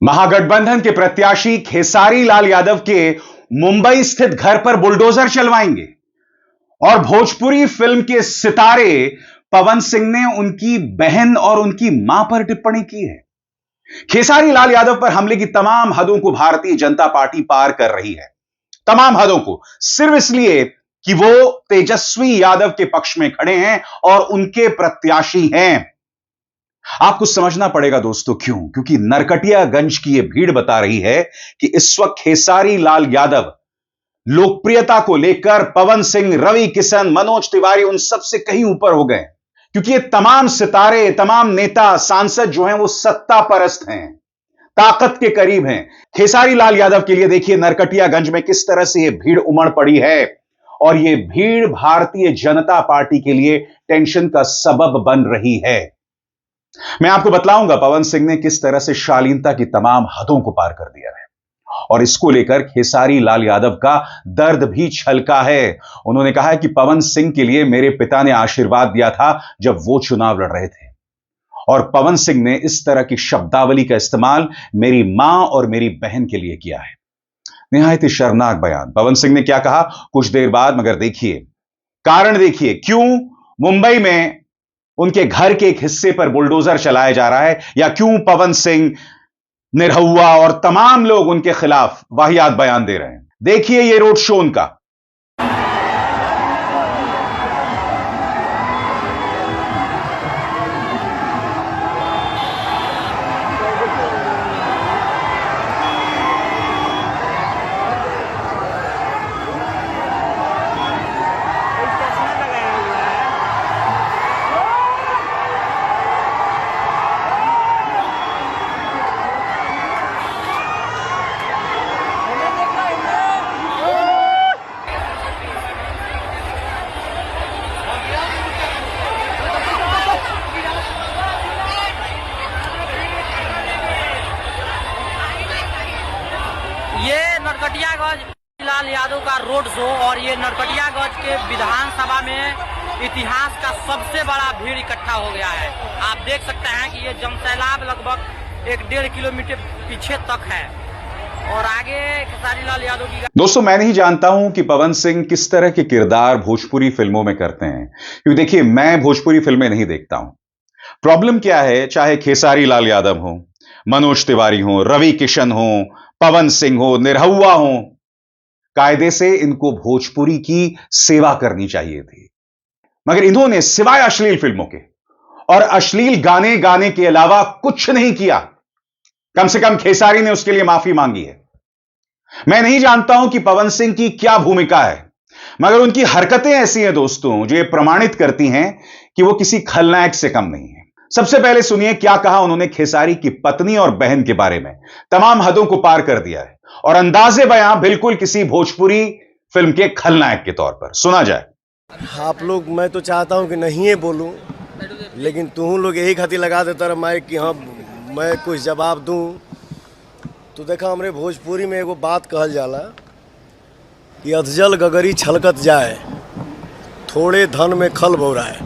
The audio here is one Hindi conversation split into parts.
महागठबंधन के प्रत्याशी खेसारी लाल यादव के मुंबई स्थित घर पर बुलडोजर चलवाएंगे और भोजपुरी फिल्म के सितारे पवन सिंह ने उनकी बहन और उनकी मां पर टिप्पणी की है। खेसारी लाल यादव पर हमले की तमाम हदों को भारतीय जनता पार्टी पार कर रही है, तमाम हदों को, सिर्फ इसलिए कि वो तेजस्वी यादव के पक्ष में खड़े हैं और उनके प्रत्याशी हैं। आपको समझना पड़ेगा दोस्तों, क्योंकि नरकटियागंज की यह भीड़ बता रही है कि इस वक्त खेसारी लाल यादव लोकप्रियता को लेकर पवन सिंह, रवि किशन, मनोज तिवारी उन सब से कहीं ऊपर हो गए, क्योंकि ये तमाम सितारे, तमाम नेता, सांसद जो हैं वो सत्ता परस्त हैं, ताकत के करीब हैं। खेसारी लाल यादव के लिए देखिए नरकटियागंज में किस तरह से यह भीड़ उमड़ पड़ी है और यह भीड़ भारतीय जनता पार्टी के लिए टेंशन का सबब बन रही है। मैं आपको बतलाऊंगा पवन सिंह ने किस तरह से शालीनता की तमाम हदों को पार कर दिया है और इसको लेकर खेसारी लाल यादव का दर्द भी छलका है। उन्होंने कहा है कि पवन सिंह के लिए मेरे पिता ने आशीर्वाद दिया था जब वो चुनाव लड़ रहे थे और पवन सिंह ने इस तरह की शब्दावली का इस्तेमाल मेरी मां और मेरी बहन के लिए किया है। निहायत ही शर्मनाक बयान। पवन सिंह ने क्या कहा कुछ देर बाद, मगर देखिए कारण, देखिए क्यों मुंबई में उनके घर के एक हिस्से पर बुलडोजर चलाया जा रहा है, या क्यों पवन सिंह, निरहुआ और तमाम लोग उनके खिलाफ वाहियात बयान दे रहे हैं। देखिए ये रोड शो उनका। ये नरकटियागंज लाल यादव का रोड शो और ये नरकटियागंज के विधानसभा में इतिहास का सबसे बड़ा भीड़ इकट्ठा हो गया है। आप देख सकते हैं कि ये जनसैलाब लगभग 1-1.5 किलोमीटर पीछे तक है और आगे खेसारी लाल यादव की। दोस्तों मैं नहीं जानता हूं कि पवन सिंह किस तरह के किरदार भोजपुरी फिल्मों में करते हैं, क्योंकि देखिए मैं भोजपुरी फिल्में नहीं देखता हूं। प्रॉब्लम क्या है, चाहे खेसारी लाल यादव हो, मनोज तिवारी हो, रवि किशन हो, पवन सिंह हो, निरहुआ हो, कायदे से इनको भोजपुरी की सेवा करनी चाहिए थी, मगर इन्होंने सिवाय अश्लील फिल्मों के और अश्लील गाने गाने के अलावा कुछ नहीं किया। कम से कम खेसारी ने उसके लिए माफी मांगी है। मैं नहीं जानता हूं कि पवन सिंह की क्या भूमिका है, मगर उनकी हरकतें ऐसी हैं दोस्तों जो ये प्रमाणित करती हैं कि वो किसी खलनायक से कम नहीं है। सबसे पहले सुनिए क्या कहा उन्होंने खेसारी की पत्नी और बहन के बारे में। तमाम हदों को पार कर दिया है और अंदाजे बयां बिल्कुल किसी भोजपुरी फिल्म के खलनायक के तौर पर। सुना जाए। आप लोग, मैं तो चाहता हूं कि नहीं है बोलूं, लेकिन तुम लोग यही खातिर लगा देता रहा माइक कि हाँ मैं कुछ जवाब दूं। तो देखा हमरे भोजपुरी में एगो बात कहल जाला कि अधजल गगरी छलकत जाए, थोड़े धन में खल बौराए।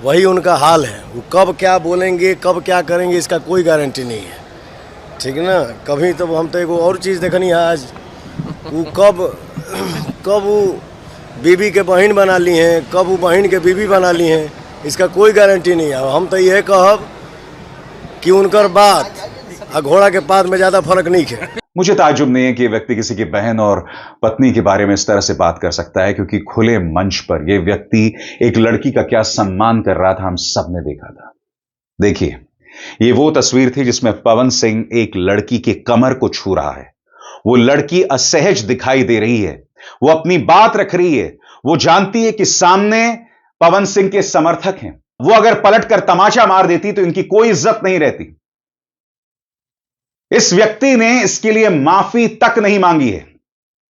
वही उनका हाल है। वो कब क्या बोलेंगे, कब क्या करेंगे, इसका कोई गारंटी नहीं है, ठीक है ना। कभी तो हम तो एगो और चीज़ देखनी है आज, वो कब वो बीबी के बहन बना ली हैं, कब वो बहन के बीबी बना ली हैं, इसका कोई गारंटी नहीं है। हम तो यह कहब कि उनकर बात और घोड़ा के पात में ज़्यादा फर्क नहीं है। मुझे ताज्जुब नहीं है कि व्यक्ति किसी की बहन और पत्नी के बारे में इस तरह से बात कर सकता है, क्योंकि खुले मंच पर यह व्यक्ति एक लड़की का क्या सम्मान कर रहा था हम सब ने देखा था। देखिए ये वो तस्वीर थी जिसमें पवन सिंह एक लड़की के कमर को छू रहा है। वो लड़की असहज दिखाई दे रही है, वो अपनी बात रख रही है, वो जानती है कि सामने पवन सिंह के समर्थक हैं। वो अगर पलट कर तमाचा मार देती तो इनकी कोई इज्जत नहीं रहती। इस व्यक्ति ने इसके लिए माफी तक नहीं मांगी है।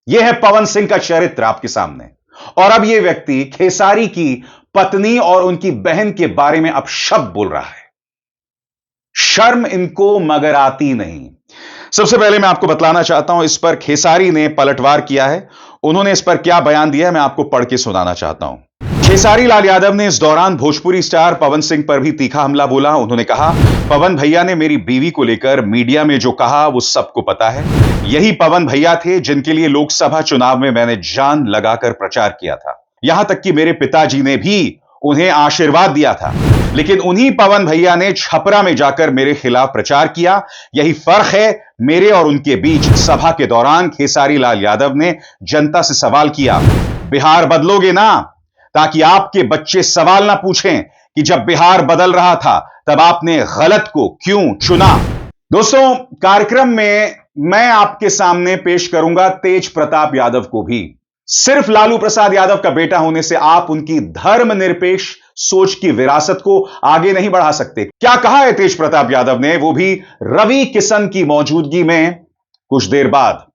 यह है पवन सिंह का चरित्र आपके सामने। और अब यह व्यक्ति खेसारी की पत्नी और उनकी बहन के बारे में अब शब्द बोल रहा है। शर्म इनको मगर आती नहीं। सबसे पहले मैं आपको बतलाना चाहता हूं, इस पर खेसारी ने पलटवार किया है। उन्होंने इस पर क्या बयान दिया है मैं आपको पढ़ के सुनाना चाहता हूं। खेसारी लाल यादव ने इस दौरान भोजपुरी स्टार पवन सिंह पर भी तीखा हमला बोला। उन्होंने कहा, पवन भैया ने मेरी बीवी को लेकर मीडिया में जो कहा वो सबको पता है। यही पवन भैया थे जिनके लिए लोकसभा चुनाव में मैंने जान लगाकर प्रचार किया था। यहां तक कि मेरे पिताजी ने भी उन्हें आशीर्वाद दिया था, लेकिन उन्हीं पवन भैया ने छपरा में जाकर मेरे खिलाफ प्रचार किया। यही फर्क है मेरे और उनके बीच। सभा के दौरान खेसारी लाल यादव ने जनता से सवाल किया, बिहार बदलोगे ना, ताकि आपके बच्चे सवाल ना पूछें कि जब बिहार बदल रहा था तब आपने गलत को क्यों चुना। दोस्तों, कार्यक्रम में मैं आपके सामने पेश करूंगा तेज प्रताप यादव को भी। सिर्फ लालू प्रसाद यादव का बेटा होने से आप उनकी धर्मनिरपेक्ष सोच की विरासत को आगे नहीं बढ़ा सकते। क्या कहा है तेज प्रताप यादव ने, वो भी रवि किशन की मौजूदगी में कुछ देर बाद।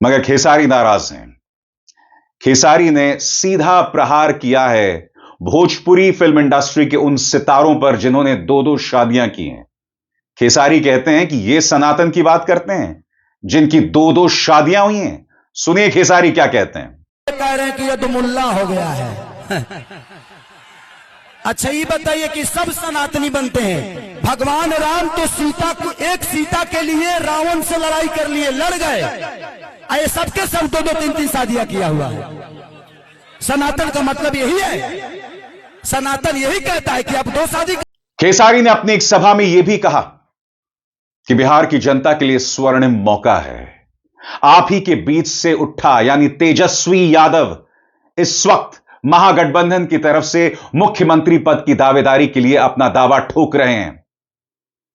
मगर खेसारी नाराज हैं। खेसारी ने सीधा प्रहार किया है भोजपुरी फिल्म इंडस्ट्री के उन सितारों पर जिन्होंने 2-2 शादियां की हैं। खेसारी कहते हैं कि ये सनातन की बात करते हैं जिनकी 2-2 शादियां हुई हैं। सुनिए खेसारी क्या कहते हैं। कह रहे हैं कि ये तो मुल्ला हो गया है। अच्छा ये बताइए कि सब सनातनी बनते हैं। भगवान राम तो सीता को, एक सीता के लिए रावण से लड़ाई कर लिए, लड़ गए। ये सबके सब 2-2 3-3 शादियां किया हुआ है। सनातन का मतलब यही है, सनातन यही कहता है कि आप 2 शादी। खेसारी ने अपनी एक सभा में यह भी कहा कि बिहार की जनता के लिए स्वर्णिम मौका है। आप ही के बीच से उठा यानी तेजस्वी यादव इस वक्त महागठबंधन की तरफ से मुख्यमंत्री पद की दावेदारी के लिए अपना दावा ठोक रहे हैं।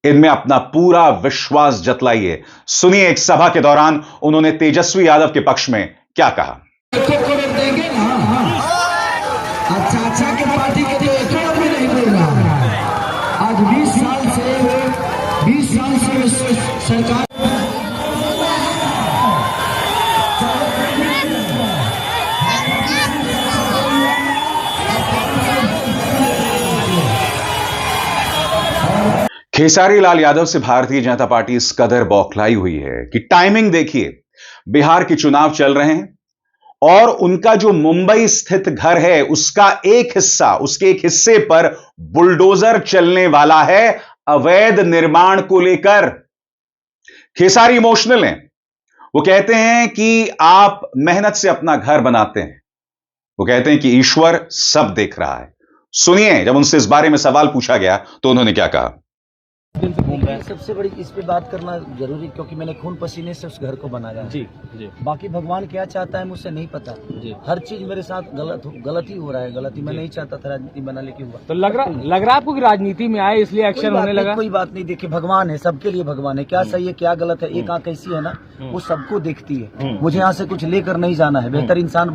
इनमें अपना पूरा विश्वास जतलाइए। सुनिए एक सभा के दौरान उन्होंने तेजस्वी यादव के पक्ष में क्या कहा। देंगे ना, अच्छा के पार्टी के तो एक भी नहीं बोल रहा है। आज 20 साल से सरकार खेसारी लाल यादव से भारतीय जनता पार्टी इस कदर बौखलाई हुई है कि टाइमिंग देखिए, बिहार के चुनाव चल रहे हैं और उनका जो मुंबई स्थित घर है उसका एक हिस्सा, उसके एक हिस्से पर बुलडोजर चलने वाला है अवैध निर्माण को लेकर। खेसारी इमोशनल हैं। वो कहते हैं कि आप मेहनत से अपना घर बनाते हैं। वो कहते हैं कि ईश्वर सब देख रहा है। सुनिए जब उनसे इस बारे में सवाल पूछा गया तो उन्होंने क्या कहा। सबसे बड़ी इस पे बात करना जरूरी, क्योंकि मैंने खून पसीने से उस घर को बनाया जी जी। बाकी भगवान क्या चाहता है मुझसे नहीं पता जी। हर चीज मेरे साथ गलत ही हो रहा है। गलती मैं नहीं चाहता था राजनीति बना, लेकिन हुआ। तो लग रहा आपको कि राजनीति में आए इसलिए एक्शन होने लगा। कोई बात नहीं, देखिए भगवान है, सबके लिए भगवान है। क्या सही है क्या गलत है, एक आंख ऐसी है ना, वो सबको देखती है। मुझे यहाँ से कुछ लेकर नहीं जाना है। बेहतर इंसान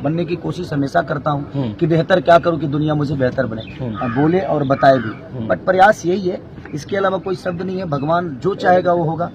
बनने की कोशिश हमेशा करता हूँ कि बेहतर क्या करूँ कि दुनिया मुझे बेहतर बने, बोले और बताए भी। बट प्रयास यही है, इसके अलावा कोई शब्द नहीं है। भगवान जो चाहेगा वो होगा।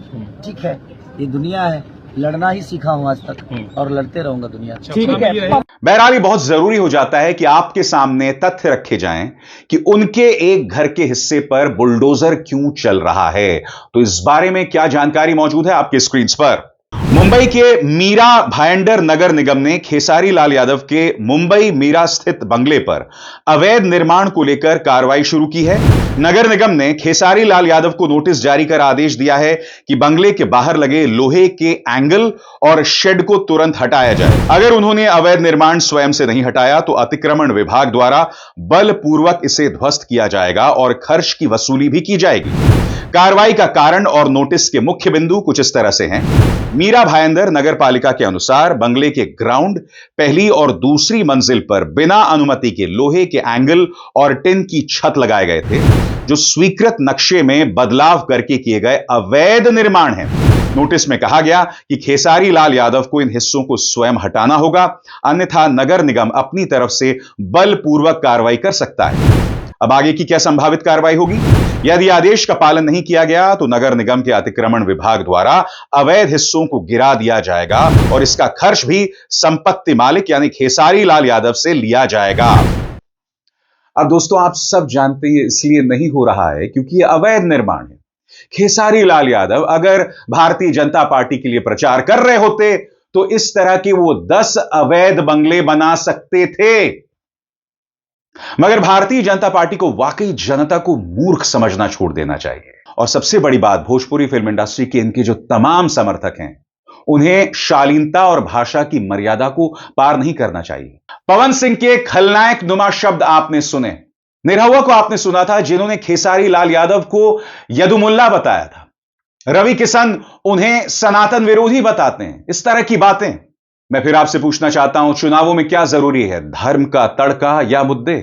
ठीक है, ये दुनिया है, लड़ना ही सीखा हूं आज तक और लड़ते रहूंगा दुनिया। ठीक है। बहरहाल बहुत जरूरी हो जाता है कि आपके सामने तथ्य रखे जाएं कि उनके एक घर के हिस्से पर बुलडोजर क्यों चल रहा है। तो इस बारे में क्या जानकारी मौजूद है आपके स्क्रीन पर। मुंबई के मीरा भायंडर नगर निगम ने खेसारी लाल यादव के मुंबई मीरा स्थित बंगले पर अवैध निर्माण को लेकर कार्रवाई शुरू की है। नगर निगम ने खेसारी लाल यादव को नोटिस जारी कर आदेश दिया है कि बंगले के बाहर लगे लोहे के एंगल और शेड को तुरंत हटाया जाए। अगर उन्होंने अवैध निर्माण स्वयं से नहीं हटाया तो अतिक्रमण विभाग द्वारा बलपूर्वक इसे ध्वस्त किया जाएगा और खर्च की वसूली भी की जाएगी। कार्रवाई का कारण और नोटिस के मुख्य बिंदु कुछ इस तरह से हैं। मीरा भायंदर नगर पालिका के अनुसार बंगले के ग्राउंड, पहली और दूसरी मंजिल पर बिना अनुमति के लोहे के एंगल और टिन की छत लगाए गए थे, जो स्वीकृत नक्शे में बदलाव करके किए गए अवैध निर्माण हैं। नोटिस में कहा गया कि खेसारी लाल यादव को इन हिस्सों को स्वयं हटाना होगा, अन्यथा नगर निगम अपनी तरफ से बलपूर्वक कार्रवाई कर सकता है। अब आगे की क्या संभावित कार्रवाई होगी? यदि आदेश का पालन नहीं किया गया तो नगर निगम के अतिक्रमण विभाग द्वारा अवैध हिस्सों को गिरा दिया जाएगा और इसका खर्च भी संपत्ति मालिक यानी खेसारी लाल यादव से लिया जाएगा। अब दोस्तों आप सब जानते हैं इसलिए नहीं हो रहा है क्योंकि यह अवैध निर्माण है। खेसारी लाल यादव अगर भारतीय जनता पार्टी के लिए प्रचार कर रहे होते तो इस तरह के वो 10 अवैध बंगले बना सकते थे। मगर भारतीय जनता पार्टी को वाकई जनता को मूर्ख समझना छोड़ देना चाहिए। और सबसे बड़ी बात, भोजपुरी फिल्म इंडस्ट्री के इनके जो तमाम समर्थक हैं, उन्हें शालीनता और भाषा की मर्यादा को पार नहीं करना चाहिए। पवन सिंह के खलनायक नुमा शब्द आपने सुने, निरहुआ को आपने सुना था, जिन्होंने खेसारी लाल यादव को यदुमुल्ला बताया था। रवि किशन उन्हें सनातन विरोधी बताते हैं। इस तरह की बातें मैं फिर आपसे पूछना चाहता हूं, चुनावों में क्या जरूरी है, धर्म का तड़का या मुद्दे?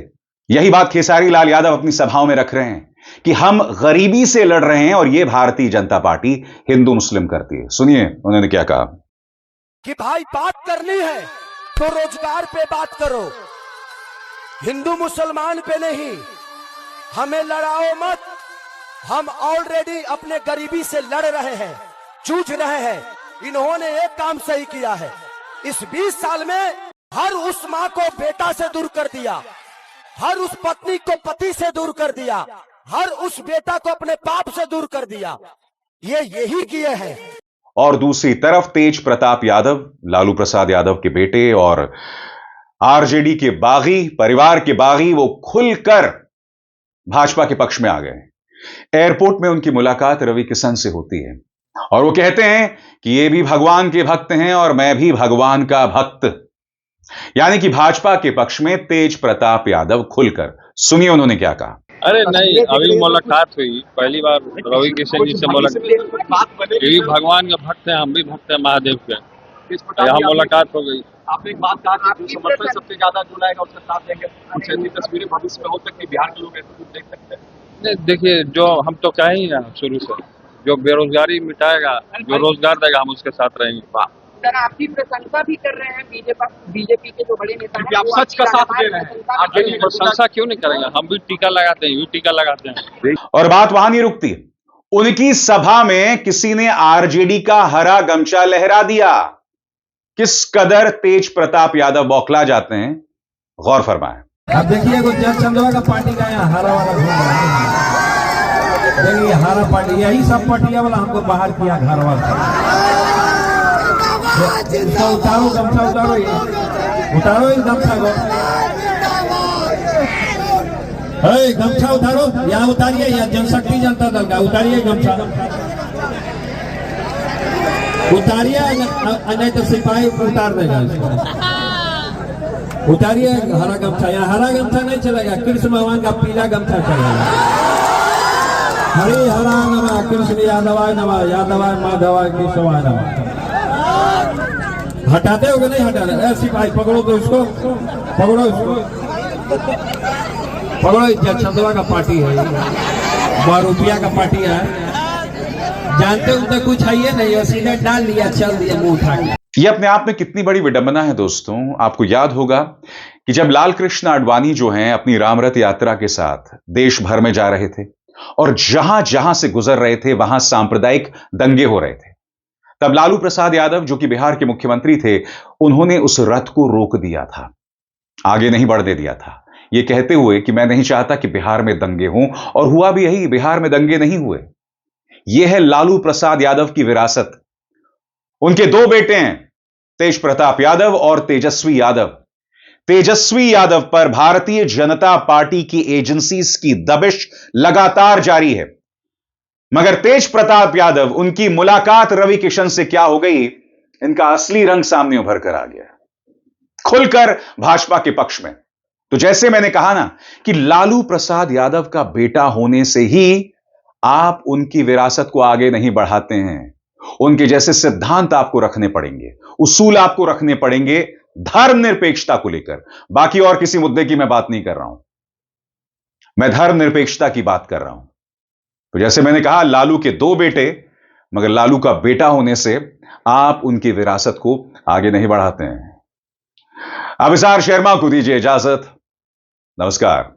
यही बात खेसारी लाल यादव अपनी सभाओं में रख रहे हैं कि हम गरीबी से लड़ रहे हैं और यह भारतीय जनता पार्टी हिंदू मुस्लिम करती है। सुनिए उन्होंने क्या कहा। कि भाई बात करनी है तो रोजगार पे बात करो, हिंदू मुसलमान पे नहीं। हमें लड़ाओ मत, हम ऑलरेडी अपने गरीबी से लड़ रहे हैं, जूझ रहे हैं। इन्होंने एक काम सही किया है, इस 20 साल में हर उस माँ को बेटा से दूर कर दिया, हर उस पत्नी को पति से दूर कर दिया, हर उस बेटा को अपने बाप से दूर कर दिया। ये यही किए हैं। और दूसरी तरफ तेज प्रताप यादव, लालू प्रसाद यादव के बेटे और आरजेडी के बागी, परिवार के बागी, वो खुलकर भाजपा के पक्ष में आ गए। एयरपोर्ट में उनकी मुलाकात रवि किशन से होती है और वो कहते हैं कि ये भी भगवान के भक्त हैं और मैं भी भगवान का भक्त। यानी कि भाजपा के पक्ष में तेज प्रताप यादव खुलकर। सुनिए उन्होंने क्या कहा। अरे नहीं, अभी मुलाकात हुई, पहली बार रवि किशन जी से मुलाकात। ये भी भगवान का भक्त है, हम भी भक्त हैं महादेव के। यहाँ मुलाकात हो गई। आपने एक बात कहा कि जो समर्थन सबसे ज्यादा जो लाएगा उसका साथ देंगे। कुछ ऐसी तस्वीरें भविष्य में हो सकती है, बिहार के लोग ऐसे कुछ देख सकते हैं। नहीं, देखिए, जो हम तो कहे ही हैं शुरू से, जो बेरोजगारी मिटाएगा, जो रोजगार देगा, हम उसके साथ रहेंगे। सर, आपकी प्रशंसा भी कर रहे हैं बीजेपी के जो बड़े नेता हैं, आप सच का साथ दे रहे हैं। प्रशंसा क्यों नहीं करेंगे? हम भी टीका लगाते हैं, यूं टीका लगाते हैं। और बात वहां नहीं रुकती। उनकी सभा में किसी ने आरजेडी का हरा गमछा लहरा दिया। किस कदर तेज प्रताप यादव बौखला जाते हैं, गौर फरमाएं। अब देखिए जज चंद्रा का पार्टी का यहाँ हरा वाला घूम रहा है। देखिए हरा पार्टी, यही सब पार्टियां वाला हमको बाहर किया घर वाला। उतारो गमछा, उतारो ये गमछा को, गमछा उतारो, यहाँ उतारिए, यहाँ जनशक्ति जनता दल का उतारिए गमछा, उतारिए, नहीं तो सिपाही उतार देगा इसको। उतारिए हरा गमछा, यहाँ हरा गमछा नहीं चलेगा, कृष्ण भगवान का पीला गमछा चलेगा। हरे हरा नमः कृष्ण यादवाय नमः, यादवाय माधवाय केशवाय नमः। हटाते हो कि नहीं हटाते? सिपाही पकड़ो तो उसको, पकड़ो इसको, पकड़ो। चंद्रा का पार्टी है, 12 रुपया का पार्टी है, जानते उनका कुछ है ये नहीं, सीधे डाल लिया, चल दिया मुंह उठा के। ये अपने आप में कितनी बड़ी विडंबना है दोस्तों। आपको याद होगा कि जब लाल कृष्ण आडवाणी जो हैं अपनी रामरथ यात्रा के साथ देश भर में जा रहे थे और जहां जहां से गुजर रहे थे वहां सांप्रदायिक दंगे हो रहे थे, तब लालू प्रसाद यादव जो कि बिहार के मुख्यमंत्री थे, उन्होंने उस रथ को रोक दिया था, आगे नहीं बढ़ने दिया था, यह कहते हुए कि मैं नहीं चाहता कि बिहार में दंगे हों। और हुआ भी यही, बिहार में दंगे नहीं हुए। यह है लालू प्रसाद यादव की विरासत। उनके 2 बेटे हैं, तेज प्रताप यादव और तेजस्वी यादव। तेजस्वी यादव पर भारतीय जनता पार्टी की एजेंसीज की दबिश लगातार जारी है। मगर तेज प्रताप यादव, उनकी मुलाकात रवि किशन से क्या हो गई, इनका असली रंग सामने उभर कर आ गया, खुलकर भाजपा के पक्ष में। तो जैसे मैंने कहा ना कि लालू प्रसाद यादव का बेटा होने से ही आप उनकी विरासत को आगे नहीं बढ़ाते हैं। उनके जैसे सिद्धांत आपको रखने पड़ेंगे, उसूल आपको रखने पड़ेंगे धर्मनिरपेक्षता को लेकर। बाकी और किसी मुद्दे की मैं बात नहीं कर रहा हूं, मैं धर्मनिरपेक्षता की बात कर रहा हूं। तो जैसे मैंने कहा, लालू के 2 बेटे, मगर लालू का बेटा होने से आप उनकी विरासत को आगे नहीं बढ़ाते हैं। अभिसार शर्मा को दीजिए इजाजत। नमस्कार।